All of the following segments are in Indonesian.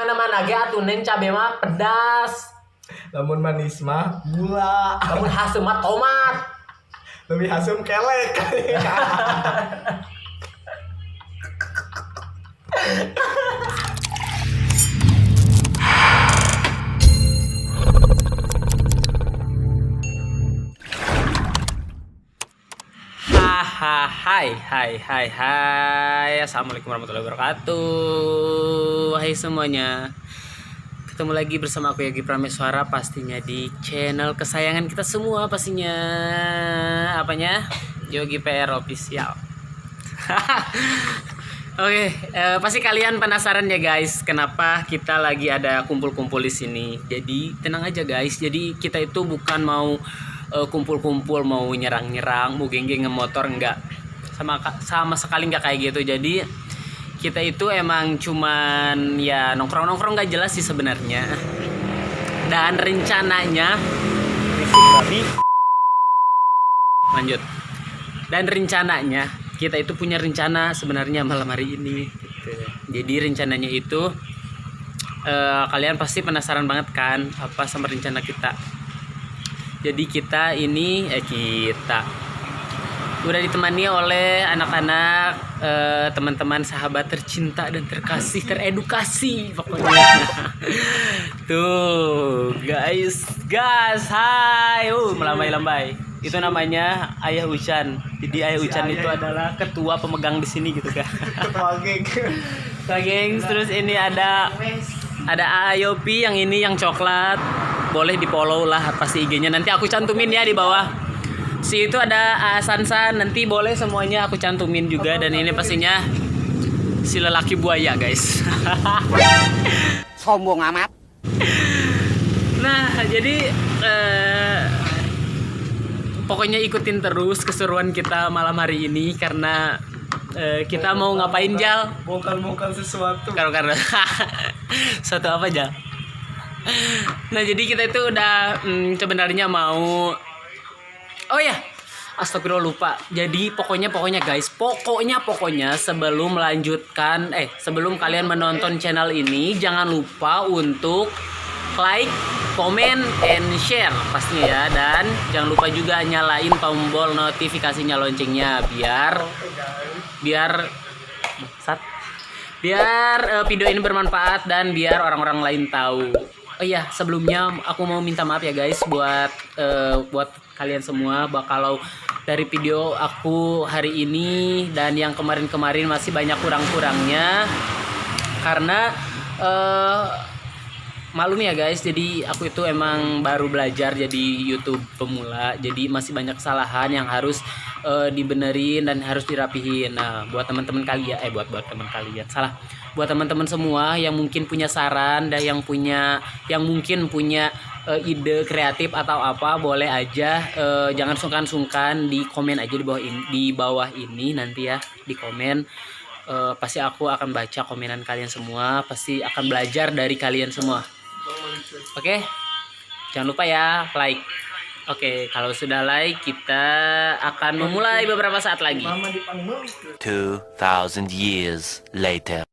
Mana-mana ge atuh neng cabe mah pedas. Lamun manis mah gula. Lamun hasem mah tomat. Lebih asam kelek. Hai. Assalamualaikum warahmatullahi wabarakatuh. Hai semuanya. Ketemu lagi bersama aku Yogi Prameswara, pastinya di channel kesayangan kita semua pastinya. Apanya? Yogi PR Official. Oke, pasti kalian penasaran ya guys, kenapa kita lagi ada kumpul-kumpul di sini. Jadi tenang aja guys. Jadi kita itu bukan mau kumpul-kumpul, mau nyerang-nyerang, mau geng-geng ngemotor, enggak. Sama sekali enggak kayak gitu. Jadi kita itu emang cuman ya nongkrong-nongkrong nggak jelas sih sebenarnya. Dan rencananya lanjut. Dan rencananya kita itu punya rencana sebenarnya malam hari ini gitu. Jadi rencananya itu kalian pasti penasaran banget kan apa sama rencana kita. Jadi kita udah ditemani oleh anak-anak, teman-teman, sahabat tercinta dan terkasih, teredukasi pokoknya. Tuh guys, hai, melambai-lambai. Itu namanya Ayah Ucan. Jadi Ayah Ucan itu adalah ketua pemegang di sini gitu kan. Ketua geng. Terus ini ada Ayopi yang ini yang coklat. Boleh di follow lah pasti IG-nya, nanti aku cantumin ya di bawah. Si itu ada Sansan, nanti boleh semuanya aku cantumin juga. Dan ini pastinya si lelaki buaya guys. Sombong amat. Nah jadi pokoknya ikutin terus keseruan kita malam hari ini. Karena kita mau ngapain Jal? Bongkar sesuatu. Karena suatu apa Jal? Nah jadi kita itu udah sebenarnya mau, oh ya, astagfirullah lupa. Jadi pokoknya guys, pokoknya sebelum melanjutkan, sebelum kalian menonton channel ini, jangan lupa untuk like, comment, and share pastinya ya. Dan jangan lupa juga nyalain tombol notifikasinya, loncengnya, biar video ini bermanfaat dan biar orang-orang lain tahu. Oh iya, sebelumnya aku mau minta maaf ya guys buat kalian semua, kalau dari video aku hari ini dan yang kemarin-kemarin masih banyak kurang-kurangnya karena maklum ya guys. Jadi aku itu emang baru belajar jadi YouTube pemula, jadi masih banyak kesalahan yang harus dibenerin dan harus dirapihin. Nah buat teman-teman kalian, buat teman-teman semua yang mungkin punya saran dan yang mungkin punya ide kreatif atau apa, boleh aja, jangan sungkan-sungkan di komen aja di bawah ini nanti ya, di komen. Pasti aku akan baca komenan kalian semua, pasti akan belajar dari kalian semua. Oke? Jangan lupa ya like. Oke, kalau sudah like, kita akan memulai beberapa saat lagi. 2000 years later.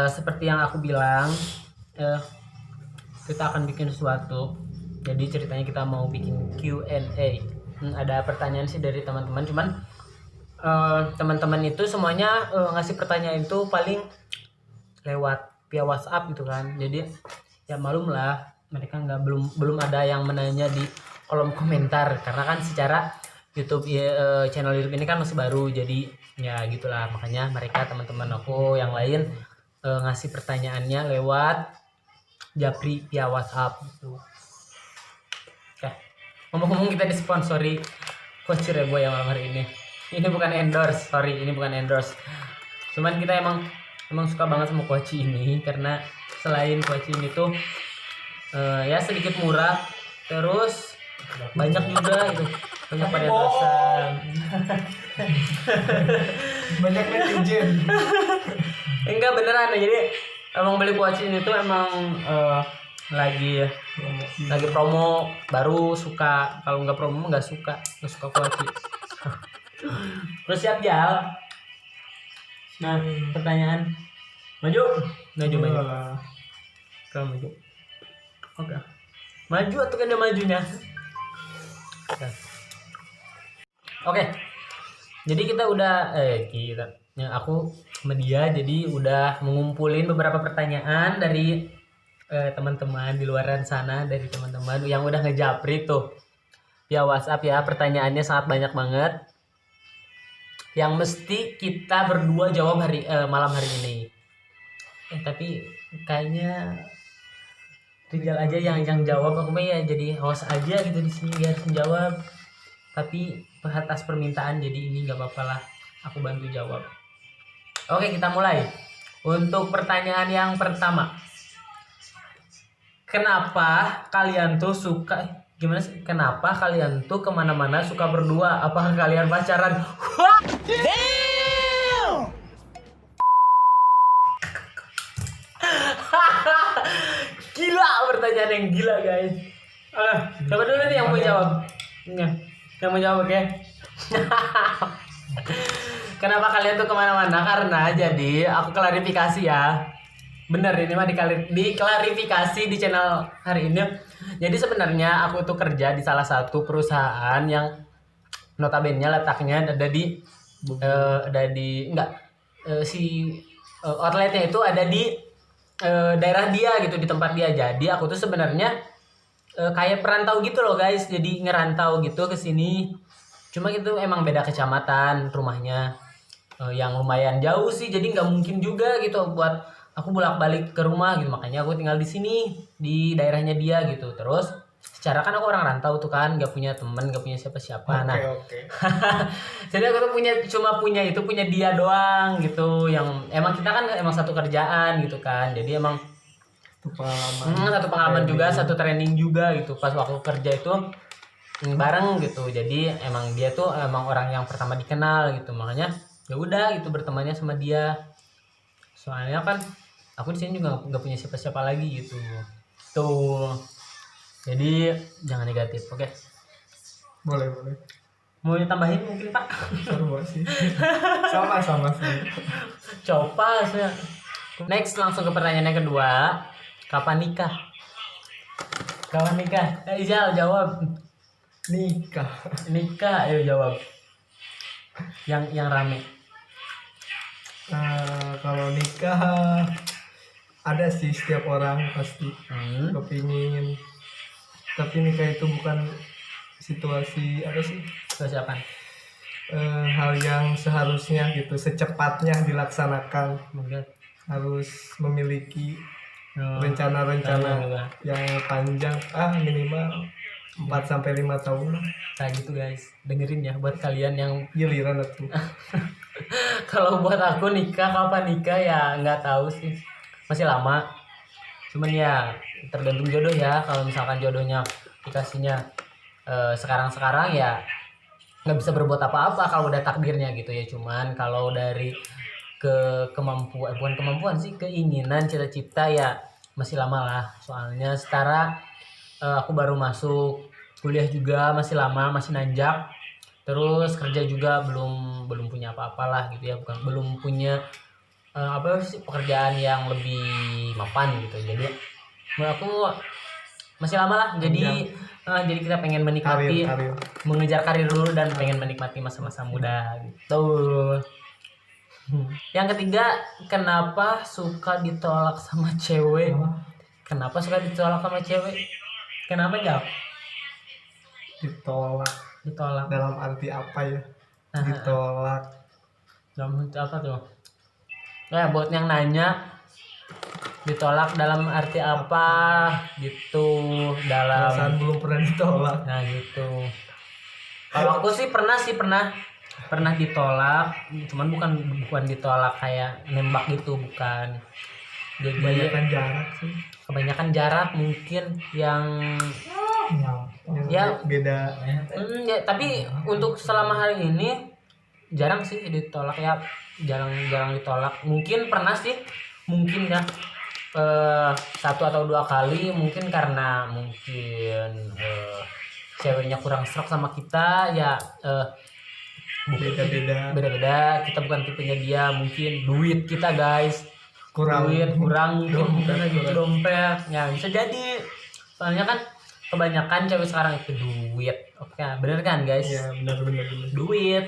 Seperti yang aku bilang, kita akan bikin sesuatu. Jadi ceritanya kita mau bikin Q&A. Ada pertanyaan sih dari teman-teman, cuman teman-teman itu semuanya ngasih pertanyaan itu paling lewat via WhatsApp gitu kan. Jadi ya malum lah, mereka belum ada yang menanya di kolom komentar karena kan secara YouTube channel YouTube ini kan masih baru. Jadi ya gitulah, makanya mereka teman-teman aku yang lain ngasih pertanyaannya lewat Japri via WhatsApp gitu. Oke. Ngomong-ngomong, kita disponsori Coach Rebo yang malam hari ini. Ini bukan endorse, sorry, ini bukan endorse. Cuman kita emang suka banget sama kuaci ini karena selain kuaci ini tuh ya sedikit murah, terus banyak juga itu, banyak varian rasa. Banyak netizen. Enggak beneran ya, jadi emang beli kuaci ini tuh emang lagi promo, baru suka. Kalau nggak promo nggak suka kuaci. Terus siap Jal. Nah, pertanyaan maju. Kalau maju. Oke. Maju atau kan dia majunya? Oke. Jadi kita udah aku sama dia jadi udah mengumpulin beberapa pertanyaan dari teman-teman di luaran sana, dari teman-teman yang udah ngejapri tuh via WhatsApp ya. Pertanyaannya sangat banyak banget yang mesti kita berdua jawab malam hari ini. Tapi kayaknya Rizal aja yang jawab, aku mah ya jadi host aja gitu di sini, dia harus menjawab. Tapi atas permintaan, jadi ini nggak apa-apa lah, aku bantu jawab. Oke, kita mulai. Untuk pertanyaan yang pertama, kenapa kalian tuh suka gimana sih? Kenapa kalian tuh kemana-mana suka berdua? Apakah kalian pacaran? Wah! Damn! Gila, pertanyaan yang gila guys. Coba dulu nih yang mau jawab. Yang mau jawab, oke? Kenapa kalian tuh kemana-mana? Karena jadi aku klarifikasi ya. Bener, ini mah diklarifikasi di channel hari ini. Jadi sebenarnya aku tuh kerja di salah satu perusahaan yang notabene letaknya ada di outletnya itu ada di daerah dia gitu, di tempat dia. Jadi aku tuh sebenarnya kayak perantau gitu loh guys, jadi ngerantau gitu ke sini. Cuma itu emang beda kecamatan rumahnya, yang lumayan jauh sih, jadi nggak mungkin juga gitu buat aku bolak-balik ke rumah gitu. Makanya aku tinggal di sini di daerahnya dia gitu. Terus secara kan aku orang rantau tuh kan, nggak punya temen, nggak punya siapa-siapa. Oke. Jadi aku tuh cuma punya dia doang gitu, yang emang kita kan emang satu kerjaan gitu kan. Jadi emang satu pengalaman juga, satu training juga gitu pas waktu kerja itu bareng gitu. Jadi emang dia tuh emang orang yang pertama dikenal gitu, makanya ya udah gitu bertemannya sama dia. Soalnya kan aku di sini juga nggak punya siapa-siapa lagi gitu tuh. Jadi jangan negatif, oke? Boleh. Mau ditambahin mungkin Pak? Seru sih. Sama sih. Coba ya. Next, langsung ke pertanyaan yang kedua. Kapan nikah? Izal jawab. Nikah, ayo jawab. Yang rame. Kalau nikah ada sih, setiap orang pasti kepingin. Tapi nikah itu bukan situasi apa sih? Situasi apa? Hal yang seharusnya gitu, secepatnya dilaksanakan. Mungkin Harus memiliki rencana-rencana yang panjang, minimal 4-5 tahun. Kayak gitu guys, dengerin ya buat kalian yang Giliran tuh. kalau buat aku kapan nikah ya nggak tahu sih, masih lama. Cuman ya tergantung jodoh ya. Kalau misalkan jodohnya dikasihnya sekarang ya nggak bisa berbuat apa-apa kalau udah takdirnya gitu ya. Cuman kalau dari bukan kemampuan sih, keinginan, cita-cita ya masih lama lah. Soalnya setara aku baru masuk kuliah juga, masih lama, masih nanjak. Terus kerja juga belum punya apa-apalah gitu ya, belum punya pekerjaan yang lebih mapan gitu. Jadi menurut aku masih lama lah. Jadi kita pengen menikmati Karir. mengejar karir dulu dan pengen menikmati masa-masa muda gitu. Yang ketiga, kenapa suka ditolak sama cewek? Kenapa suka ditolak sama cewek? Kenapa jawab? Ditolak Dalam arti apa ya? Ditolak. dalam arti apa tuh? Ya buat yang nanya, ditolak dalam arti apa gitu, dalam Perasaan belum pernah ditolak. nah gitu. Kalau aku sih pernah pernah ditolak, cuman bukan ditolak kayak nembak gitu, bukan. Jadi Kebanyakan jarak sih. kebanyakan jarak mungkin yang Ya. Beda. ya, tapi untuk selama hari ini jarang sih ditolak ya, jarang ditolak. Mungkin pernah sih, mungkin ya satu atau dua kali, mungkin karena ceweknya kurang serok sama kita ya, beda-beda, kita bukan tipenya dia, mungkin duit kita guys Kurang mungkin dompet, gitu, kurang. dompet ya bisa jadi, soalnya kan kebanyakan cewek sekarang itu duit. Oke, bener kan guys? Iya, benar. Duit.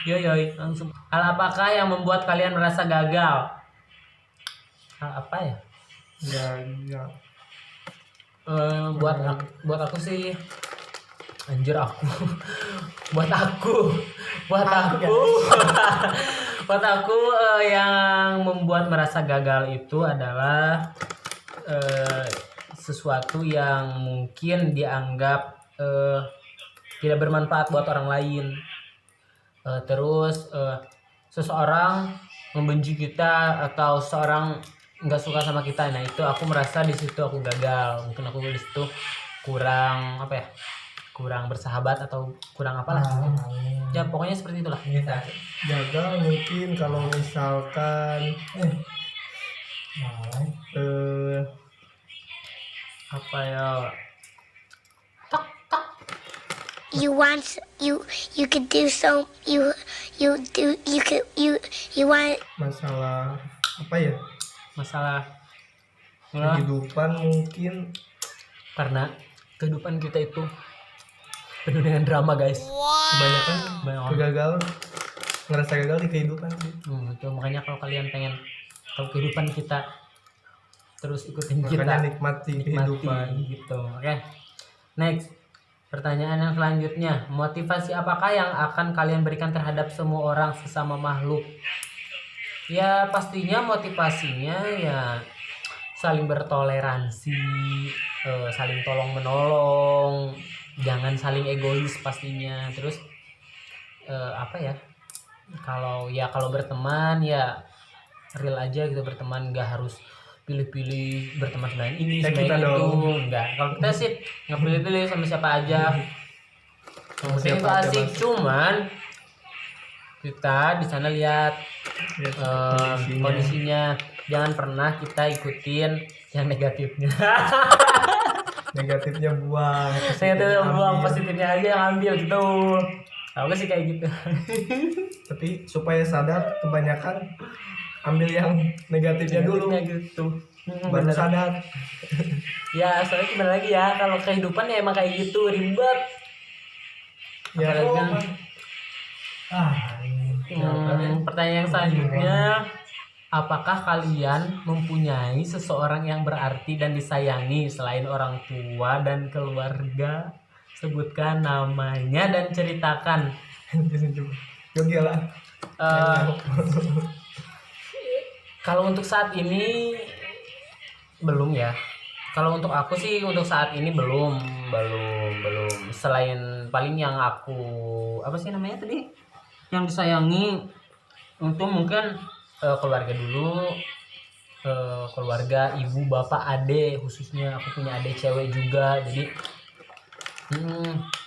Yoi, langsung. Hal apakah yang membuat kalian merasa gagal? Hal apa ya? Ya. Buat aku sih, anjir aku. buat aku buat aku yang membuat merasa gagal itu adalah sesuatu yang mungkin dianggap tidak bermanfaat buat orang lain. Terus seseorang membenci kita atau seorang nggak suka sama kita, nah itu aku merasa di situ aku gagal. Mungkin aku di situ kurang kurang bersahabat atau kurang apalah. Ya pokoknya seperti itulah. Gagal mungkin kalau misalkan Apa ya? You could do so you want masalah apa ya? Masalah Kehidupan mungkin. karena kehidupan kita itu penuh dengan drama guys. Kebanyakan kegagalan, ngerasa gagal di kehidupan sih. Itu makanya kalau kalian pengen tahu kehidupan kita, terus ikutin Makanya kita, nikmati kehidupan. gitu. Oke. Next. Pertanyaan yang selanjutnya, motivasi apakah yang akan kalian berikan terhadap semua orang sesama makhluk? Ya pastinya motivasinya ya saling bertoleransi, saling tolong menolong, jangan saling egois pastinya. Terus apa ya? Kalau berteman ya real aja gitu, berteman, nggak harus pilih-pilih berteman sama yang ini Ya, sama kita yang itu. dong. Enggak, kalau kita sih nggak pilih-pilih sama siapa aja. Yang penting itu Siapa aja, asik, Mas. cuman kita di sana lihat Ya, kondisinya. Jangan pernah kita ikutin yang negatifnya. negatifnya buang. Saya tuh positifnya buang ambil. positifnya aja yang ambil gitu. Aku sih kayak gitu. Tapi supaya sadar, kebanyakan ambil yang negatifnya dulu Negatifnya gitu. baru Bener. sadar. Ya soalnya gimana lagi ya, kalau kehidupan ya emang kayak gitu, ribet. Ya, Apalagi pertanyaan yang selanjutnya, apakah kalian mempunyai seseorang yang berarti dan disayangi selain orang tua dan keluarga? Sebutkan namanya dan ceritakan. Yogi lah. Eh, Kalau untuk saat ini belum ya. Kalau untuk aku sih untuk saat ini belum. Selain paling yang aku apa sih namanya tadi? Yang disayangi untuk mungkin keluarga dulu. Keluarga, ibu, bapak, adik, khususnya aku punya adik cewek juga. Jadi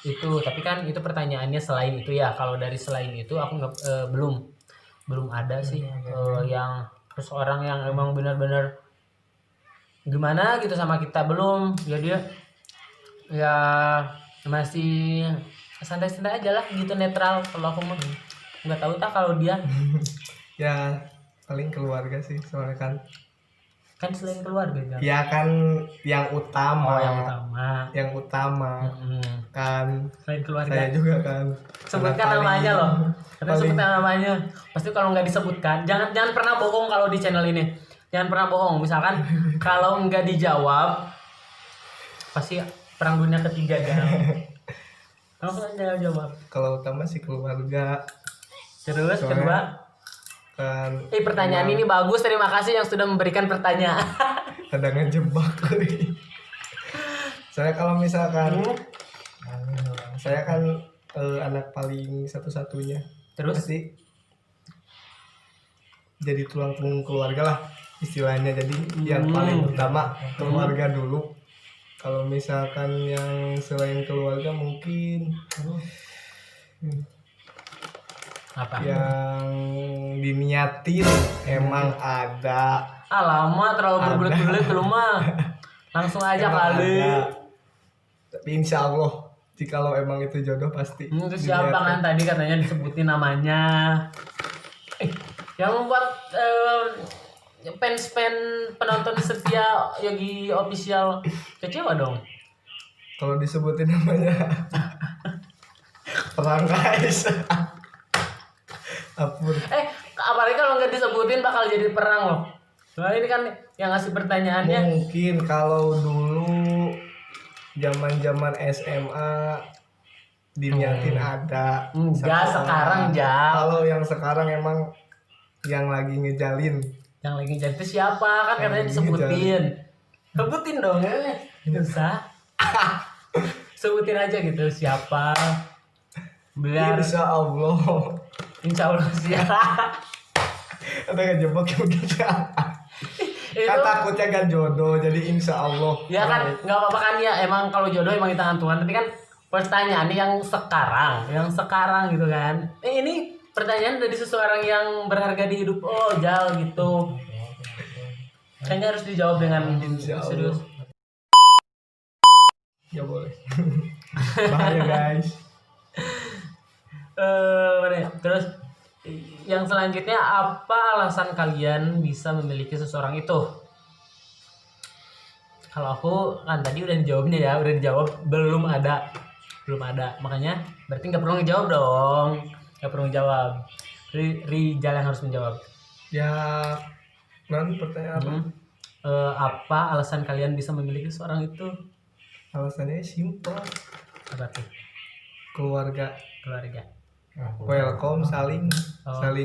itu, tapi kan itu pertanyaannya selain itu ya. Kalau dari selain itu aku nggak belum ada sih yang seseorang yang emang benar-benar gimana gitu sama kita, belum. Jadi ya masih santai-santai aja lah gitu, netral. Kalau aku mah nggak tahu tak kalau dia Ya paling keluarga sih, soalnya kan selain keluarga kan. ya kan yang utama. Yang utama. Kan Selain keluarga. saya juga kan. Sebutkan Paling- namanya loh. Kita paling- sebutkan namanya. Pasti kalau nggak disebutkan, jangan pernah bohong kalau di channel ini. Jangan pernah bohong. Misalkan kalau nggak dijawab, pasti perang dunia ketiga jangan. Langsung aja jawab. Kalau utama sih keluarga Terus Soalnya- kedua, kan. pertanyaan ini bagus. Terima kasih yang sudah memberikan pertanyaan. Ada ngejebak. Saya kalau misalkan saya kan anak paling satu-satunya. Terus? Pasti jadi tulang punggung keluarga lah istilahnya. Jadi yang paling utama keluarga dulu. Kalau misalkan yang selain keluarga mungkin Apa? yang diniatin emang ada. Lama terlalu berbelit-belit lu mah. Langsung aja Emang kali. ada. Tapi insya Allah jikalau emang itu jodoh pasti Itu siapa kan tadi katanya disebutin namanya. Yang membuat fans penonton setia Yogi official kecewa dong. kalau disebutin namanya perang guys. Ampun. Apalagi kalau nggak disebutin bakal jadi perang loh. Nah ini kan yang ngasih pertanyaannya. Mungkin kalau dulu zaman SMA diniatin ada. Enggak, sekarang, Jal. Kalau yang sekarang emang yang lagi ngejalin. Yang lagi jadi itu siapa kan katanya Yang disebutin. Sebutin dong. Bisa. Sebutin aja gitu siapa. Biar Insya Allah. insya Allah siapa. Ada ngejebak begitu. Itu Kan takutnya gak jodoh, jadi insya Allah. ya kan nggak apa-apa kan ya, emang kalau jodoh emang di tangan Tuhan, tapi kan pertanyaan yang sekarang gitu kan. Ini pertanyaan dari seseorang yang berharga di hidup Jal gitu. Kayaknya harus dijawab dengan Insya Allah. serius. Ya boleh. Bahaya guys. Terus yang selanjutnya, apa alasan kalian bisa memiliki seseorang itu? Kalau aku kan tadi udah dijawabnya ya, udah dijawab belum ada, makanya berarti nggak perlu ngejawab dong, nggak perlu ngejawab. Rijal yang harus menjawab. Ya, nanti pertanyaan apa? Apa alasan kalian bisa memiliki seseorang itu? Alasannya simpel. Apa tuh? Keluarga. Welcome, saling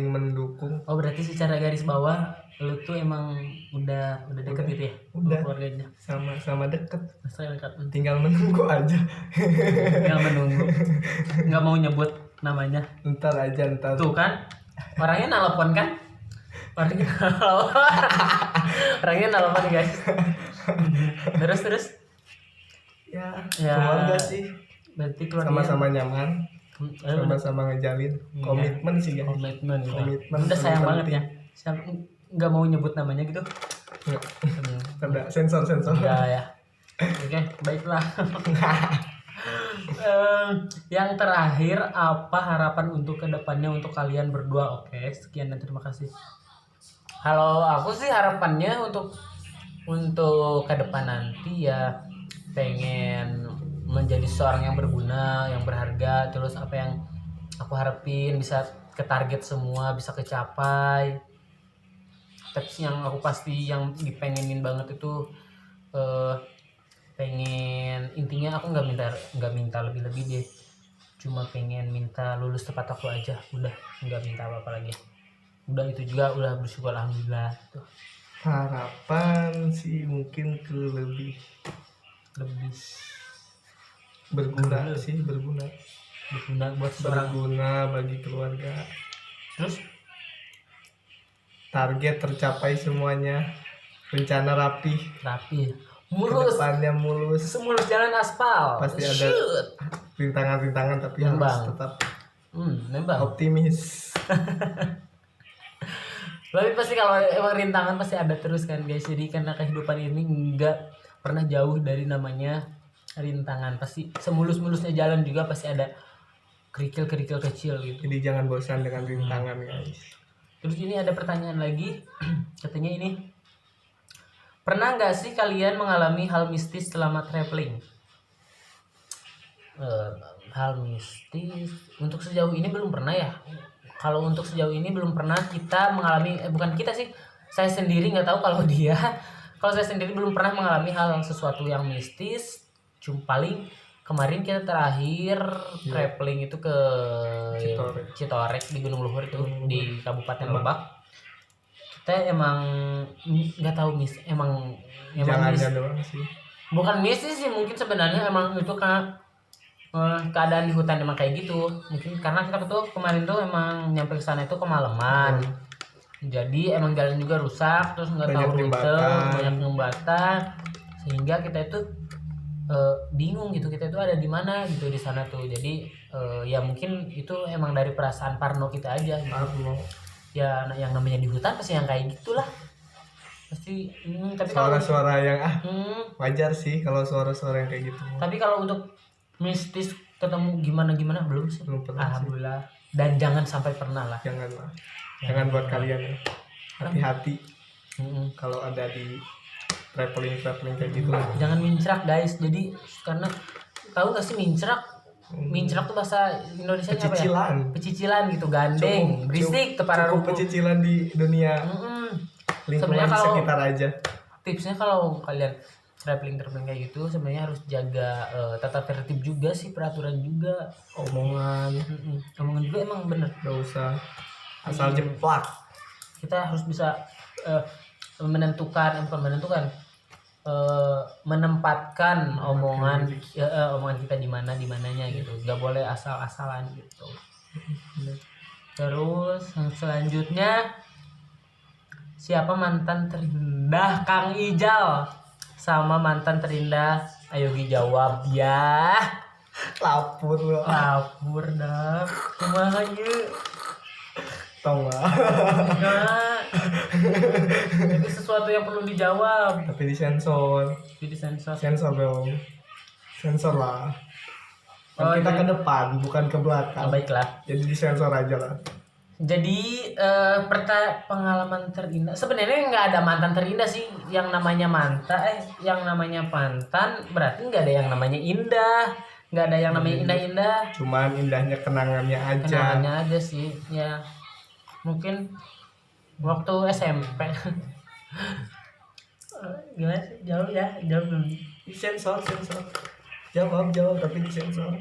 mendukung. Oh berarti secara garis bawah lu tuh emang udah deket gitu ya? Udah. Keluarganya. Sama deket. Saya dekat. Tinggal menunggu aja. Tinggal menunggu. Nggak mau nyebut namanya. Ntar. Tuh kan, orangnya nelpon kan? Orangnya nelpon guys. Terus. Ya, Ya. keluarga sih. Berarti keluarga Sama-sama nyaman. Sama-sama ngejalin komitmen sih guys. komitmen gitu. Komitmen Udah sayang paling banget ya. Nggak mau nyebut namanya gitu. Ada sensor. Ya. Oke, baiklah. Yang terakhir, apa harapan untuk kedepannya untuk kalian berdua? Oke, sekian dan terima kasih. Kalau aku sih harapannya untuk ke depan nanti ya pengen menjadi seorang yang berguna, yang berharga. Terus apa yang aku harapin bisa ke target semua, bisa kecapai. Tapi yang aku pasti yang dipengenin banget itu pengen, intinya aku nggak minta lebih-lebih deh, cuma pengen minta lulus tepat waktu aja, udah nggak minta apa-apa lagi, udah itu juga udah bersyukur alhamdulillah tuh. Harapan sih mungkin ke lebih berguna buat berguna bagi keluarga. Terus Target tercapai semuanya, rencana rapi, mulus, kedepannya mulus. semulus jalan aspal, Pasti ada rintangan tapi Nembang. harus tetap nembang. optimis. Tapi pasti kalau emang rintangan pasti ada terus kan guys. Jadi karena kehidupan ini nggak pernah jauh dari namanya rintangan. Pasti semulus-mulusnya jalan juga pasti ada kerikil-kerikil kecil gitu. Jadi jangan bosan dengan rintangan guys. Terus ini ada pertanyaan lagi. Katanya ini, pernah nggak sih kalian mengalami hal mistis selama traveling? Hal mistis untuk sejauh ini belum pernah ya. Kalau untuk sejauh ini belum pernah kita mengalami, bukan kita sih, saya sendiri nggak tahu kalau dia. Kalau saya sendiri belum pernah mengalami hal sesuatu yang mistis. Cuma paling kemarin kita terakhir traveling itu ke Citorek di Gunung Luhur itu di Kabupaten Lebak. Kita emang nggak tahu emang Jangannya doang sih. bukan mistis sih, mungkin sebenarnya emang itu keadaan di hutan emang kayak gitu. Mungkin karena kita tuh kemarin tuh emang nyampe ke sana itu kemalaman. Jadi emang jalan juga rusak, terus nggak Banyak tahu rute, jembatan. banyak jembatan, sehingga kita itu bingung gitu, kita itu ada di mana gitu di sana tuh. Jadi ya mungkin itu emang dari perasaan parno kita aja gitu. Parno. Ya yang namanya di hutan pasti yang kayak gitulah pasti. Tapi kalau Suara-suara yang hmm, wajar sih kalau suara-suara yang kayak gitu. tapi kalau untuk mistis ketemu gimana belum sih. Belum pernah sih. Alhamdulillah, dan jangan sampai pernah lah. Janganlah. Jangan buat kalian ya. Hati-hati Mm-mm. kalau ada di traveling kayak gitu. Jangan mincrak guys. Jadi karena tahu gak sih mincrak? Mincrak tuh bahasa Indonesia apa ya? Pecicilan. Pecicilan gitu, gandeng, berisik ke para cukup rumput. pecicilan di dunia lingkungan Sebenarnya kalau sekitar aja. tipsnya kalau kalian traveling kayak gitu sebenarnya harus jaga tata tertib juga sih, peraturan juga, Omongan omongan juga emang bener. gak usah asal jeplak. Kita harus bisa menempatkan omongan omongan kita di mananya gitu, nggak boleh asal-asalan gitu. Terus yang selanjutnya, siapa mantan terindah Kang Ijal sama mantan terindah Ayogi? Jawab ya. Lapur lo. Lapor dah kumaha ye. Tau gak? Enggak. Itu sesuatu yang perlu dijawab. Tapi disensor. Jadi sensor. Sensor dong. Sensor lah. Oh, Kan kita jadi- ke depan bukan ke Oh, belakang. baiklah. Jadi disensor aja lah. Jadi pengalaman terindah sebenarnya nggak ada mantan terindah sih. Yang namanya yang namanya mantan berarti nggak ada yang namanya indah, nggak ada yang namanya indah-indah. Cuman indahnya kenangannya aja. Kenangannya aja sih ya. Mungkin waktu SMP. Gimana sih? Jauh ya, jauh belum. Disensor. Jawab tapi disensor.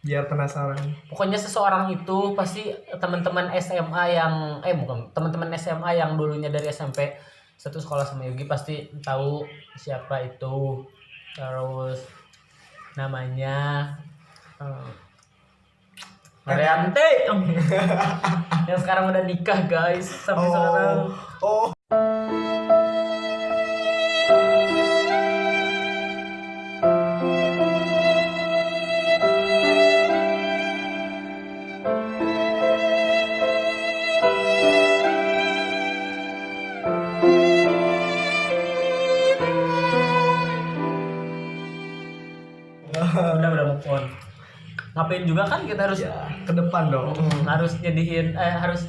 Biar penasaran. Pokoknya seseorang itu pasti teman-teman SMA yang bukan teman-teman SMA yang dulunya dari SMP satu sekolah sama Yogi pasti tahu siapa itu. Terus namanya Marianti yang sekarang udah nikah guys sampai sekarang. Oh. Udah move on. Ngapain juga kan kita harus Ya, ke depan dong. harus nyedihin harus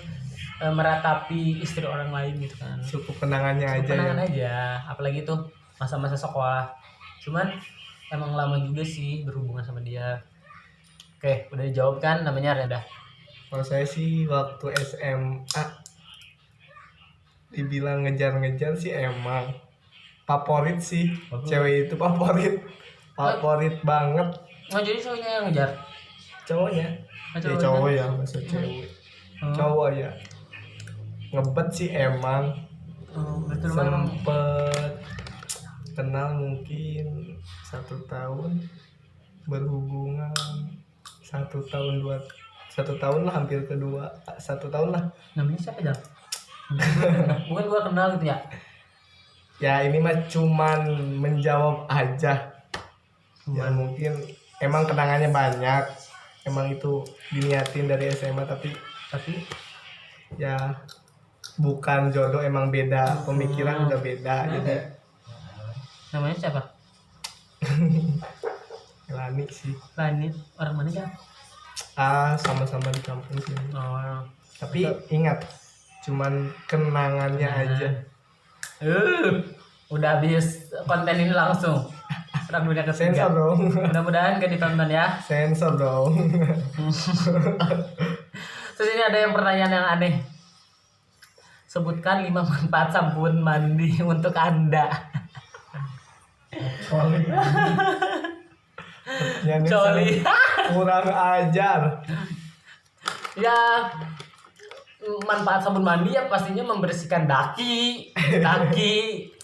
meratapi istri orang lain gitu kan. Cukup kenangannya aja. Kenangan Ya. aja, apalagi tuh masa-masa sekolah. Cuman emang lama juga sih berhubungan sama dia. Oke, udah dijawab kan namanya Reda. Kalau saya sih waktu SMA dibilang ngejar-ngejar sih emang favorit sih. Cewek itu favorit banget. Oh, jadi cowoknya yang ngejar. Cowoknya Oh, cowok ya masa cewek. Cowok ya ngebet sih emang. Betul memang. Sempet kenal mungkin 1 tahun, berhubungan 1 tahun lah, hampir kedua 1 tahun lah. Namanya siapa Jal? Bukan gua kenal gitu ya. Ya ini mah cuman menjawab aja. Ya mungkin emang kenangannya banyak, emang itu diniatin dari SMA, tapi ya bukan jodoh, emang beda pemikiran, udah beda. Jadi Namanya siapa? Lani sih. Lanit. Orang mana ya? Sama-sama di kampung sih. Oh. Tapi ingat, cuman kenangannya aja. Udah habis konten ini langsung serang dunia Sensor ketiga. dong. Mudah-mudahan gak ditonton ya. Sensor dong. Terus ini ada yang pertanyaan yang aneh. Sebutkan 5 manfaat sabun mandi untuk Anda. Yang Coli. kurang ajar. Ya, manfaat sabun mandi ya pastinya membersihkan daki.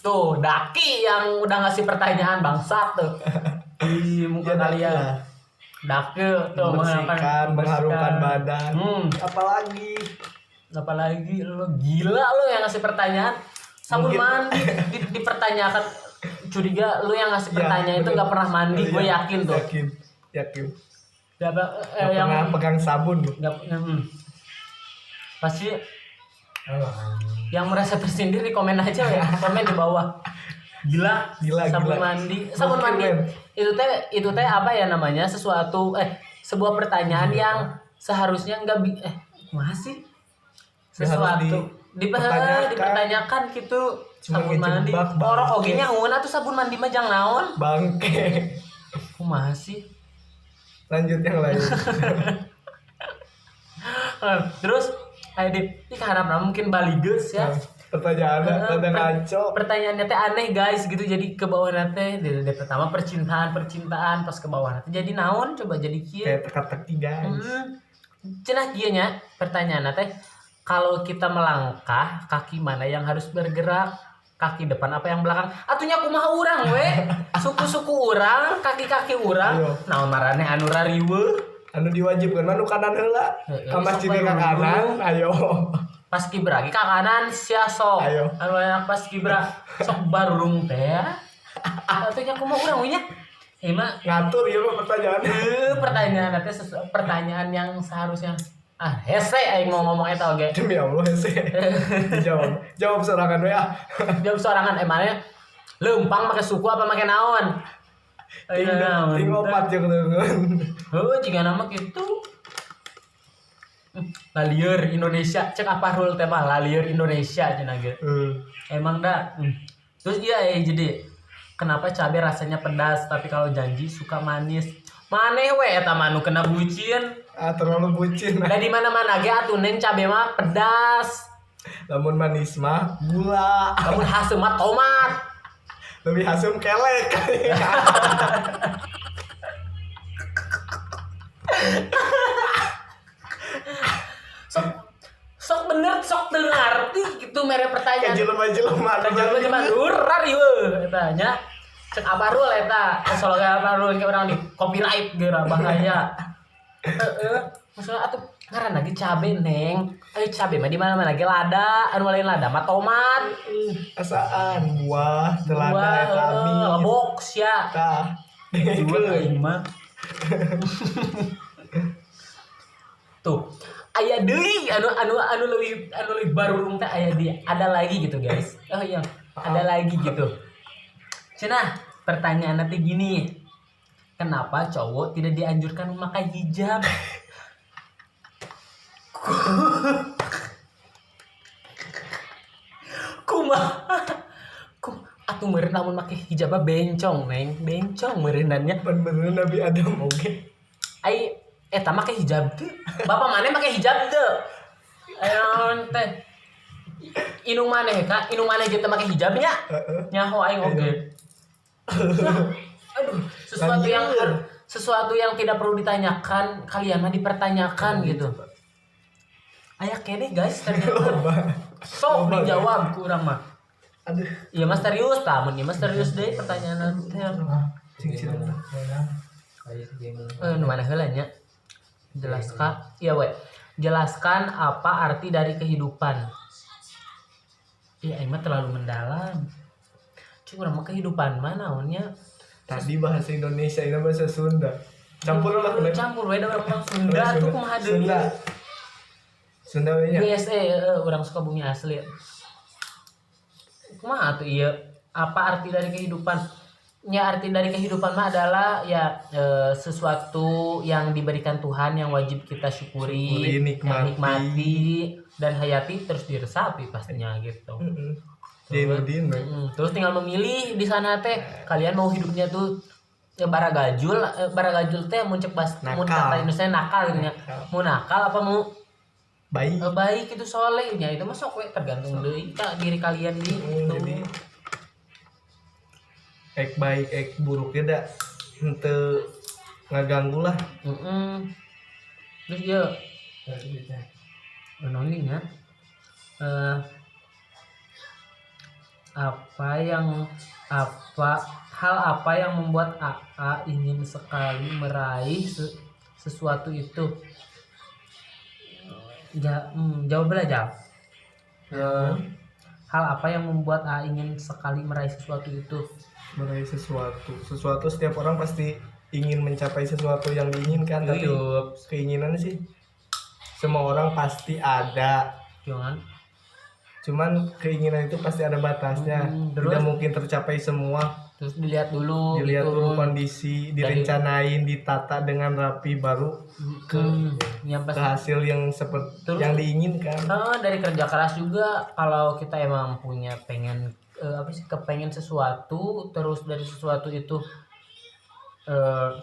Tuh, daki yang udah ngasih pertanyaan bangsat tuh di muka Ya, kalian. lah. Dake tuh membersihkan, mengharumkan badan. Apalagi Apalagi lo gila lo yang ngasih pertanyaan sabun Mungkin- mandi dipertanyakan, curiga lo yang ngasih Ya, pertanyaan itu bener. nggak pernah mandi, gue Iya, yakin tuh. Yakin. Gak, Nggak yang pernah pegang sabun. nggak pasti yang merasa tersindir di komen aja ya, komen di bawah. Gila, sabun gila. mandi, sabun Mungkin, mandi. men. Itu teh apa ya namanya? Sebuah pertanyaan yang seharusnya nggak masih Ya, harus sesuatu dipertanyakan. dipertanyakan gitu. Cuma Sabun mandi. ngejebak, bang. Orang oge nya tuh sabun mandi mah jang naon. Bangke. Kumaha sih? Lanjut yang lain. Terus ini karena mungkin baliges ya. Pertanyaannya rada ngaco. Pertanyaannya teh aneh guys gitu, jadi ke bawah nate dari pertama percintaan pas ke bawah nate jadi naon coba jadi kieu. Kayak teka-teki guys. Cenah kieu nya pertanyaan teh, kalau kita melangkah kaki mana yang harus bergerak, kaki depan apa yang belakang? Atunya kumaha urang we, suku-suku urang, kaki-kaki urang, Ayo. naon marane anu rariweuh. Anu diwajibkan mah nu kanan heula. Ka masjid ka kanan, ayo. Pas kibra ge ka kanan sia sok. Ayo. Anu enak pas kibra sok barung teh. Atunya kumaha urang we nya? Mah Ngatur ieu mah pertanyaan. pertanyaan teh pertanyaan yang seharusnya hese aing mau ngomong eta oge. Demi Allah sih. Jawab sorangan we ah. Jawab sorangan emangnya lempang make suku apa make naon? Ting opat jeung leungeun. Heuh jiga nama kitu. Lalieur Indonesia cek apa rule teh mah lalieur Indonesia cenah ge. Emang dah. Terus iya jadi kenapa cabai rasanya pedas tapi kalau janji suka manis? Maneh we eta mah nu kena bucin. Ah terlalu bucin. Da di mana-mana ge atuh neng cabai mah pedas. Lamun manis mah gula. Lamun haseu mah tomat. Lebih hasum kelek. Sok bener sok teu ngarti gitu mere pertanyaan. Jelema-jelema Jelema urar ieu eta nya. Cek abarul eta, soalnya abarul ke urang di copyright geura bahaya. Maksudnya atuh ngaran lagi cabe neng. Cabe mah di mana-mana ge lada, anu lain lada mah tomat. Asaan buah, telada eta amis. Lebok sia. Tah. Jual aing mah. Tuh, aya deui anu leuwih barurung teh aya di ada lagi gitu guys. Oh iya, ada lagi gitu. Cenah, pertanyaan nanti gini. Kenapa cowok tidak dianjurkan memakai hijab? Kumaha? Atuh meureun lamun make hijab mah bencong, Neng. Bencong meureunannya. Bener Nabi Adam oge. Ai eta make hijab teu. Bapak maneh make hijab teu? Ayo teh. Inung maneh ka? Inung maneh ge teu make hijab nya? Nyaho aing oge. Aduh, sesuatu yang tidak perlu ditanyakan, kalian mah dipertanyakan gitu. Aya kene guys ternyata. Sok dijawab ku urang mah. Aduh. Iya mas serius, tamun ieu mah serius deui pertanyaan teh. Nu mana heula nya? Jelaskan apa arti dari kehidupan. Iya, emang terlalu mendalam. Cuma mah kehidupan mana naonnya? Tadi bahasa Indonesia ini bahasa Sunda. Campur lah kulit. Campur we da orang Sunda tuh kumaha deui. Sunda we nya. BSE orang Sukabumi asli. Kumaha atuh ieu? Apa arti dari kehidupan? Ya arti dari kehidupan mah adalah ya sesuatu yang diberikan Tuhan yang wajib kita syukuri, nikmati dan hayati terus diresapi pastinya gitu. Terus tinggal memilih di sana teh kalian mau hidupnya tuh baragajul teh mun cek pas mun kata Indonesia nakal gitu nya. Mau nakal apa mau baik itu solehnya itu mah sok we tergantung deui ka diri kalian di jadi ek baik ek buruknya da henteu ngaganggu lah. Terus ya noningnya apa yang hal apa yang membuat AA ingin sekali meraih sesuatu itu? Jawablah jawab. Hal apa yang membuat AA ingin sekali meraih sesuatu itu? Meraih sesuatu setiap orang pasti ingin mencapai sesuatu yang diinginkan, tapi Yup. keinginan sih semua orang pasti ada, cuman keinginan itu pasti ada batasnya. Terus? Tidak mungkin tercapai semua. Terus dilihat dulu Kondisi, direncanain, ditata dengan rapi, baru yang ke pasti hasil yang seperti Terus? yang diinginkan. dari kerja keras juga. Kalau kita emang punya kepengen sesuatu, terus dari sesuatu itu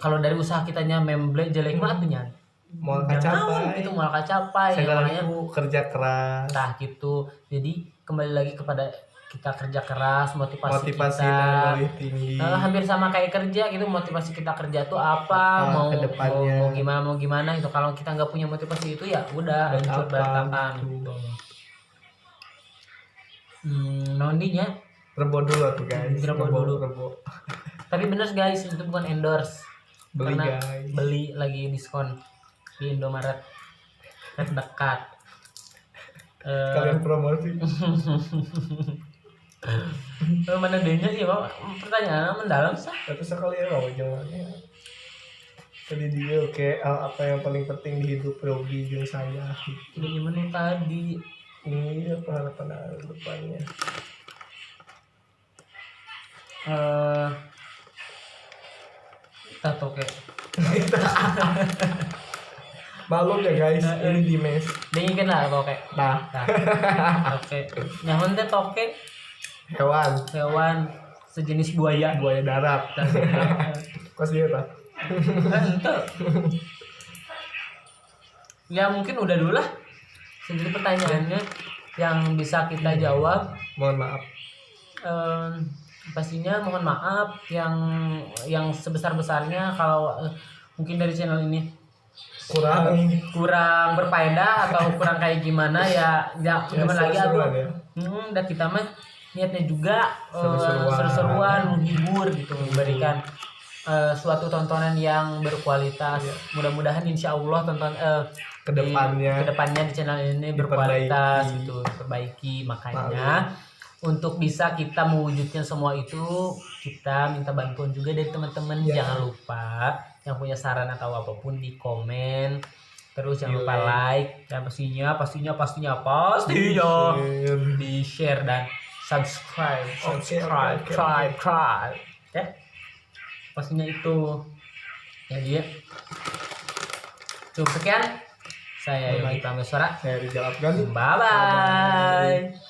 kalau dari usaha kitanya memble jelek mah atunya Mau kacapai, itu malah kacapai ya, segala makanya itu kerja keras. entah gitu. Jadi kembali lagi kepada kita kerja keras, motivasi Motivasinya kita lebih tinggi. hampir sama kayak kerja gitu. Motivasi kita kerja tuh apa, mau kedepannya. mau gimana gitu. Kalau kita nggak punya motivasi itu ya udah hancur Apa, berantakan gitu. gitu. Nondinya Rebo dulu tuh guys. Rebo dulu. Rebo. tapi bener guys, itu bukan endorse. Beli Karena guys. beli lagi diskon di Indomaret terdekat. Kalian promosi. Mana denya ya Pak? Pertanyaan mendalam sah. Tapi sekali ya mau jawabannya. Tadi dia kayak apa yang paling penting di hidup Yogi jeung saya. Udah gimana tadi? Ini apa harapan depannya? Tato kayak Maklum ya guys, ini di mes. dingin lah toke. Nah, Oke. Nyaman teh toke hewan sejenis buaya. buaya darat. Kos dia tak? Ente. Ya mungkin udah dulu lah. Segitu pertanyaannya yang bisa kita jawab. Mohon maaf. Pastinya mohon maaf yang sebesar-besarnya kalau mungkin dari channel ini kurang berfaedah atau kurang kayak gimana ya gimana lagi aduh. Dan kita mah niatnya juga seru-seruan, menghibur gitu, memberikan suatu tontonan yang berkualitas. Mudah-mudahan insya Allah kedepannya di channel ini berkualitas gitu, diperbaiki. Makanya untuk bisa kita mewujudkan semua itu, kita minta bantuan juga dari teman-teman. Jangan lupa yang punya saran atau apapun di komen. Terus jangan lupa like, dan pastinya di share dan subscribe. Oke. Pastinya itu. Jadi cukup sekian. Saya Yogi Prameswara. Saya Rizal Afgan. Bye bye.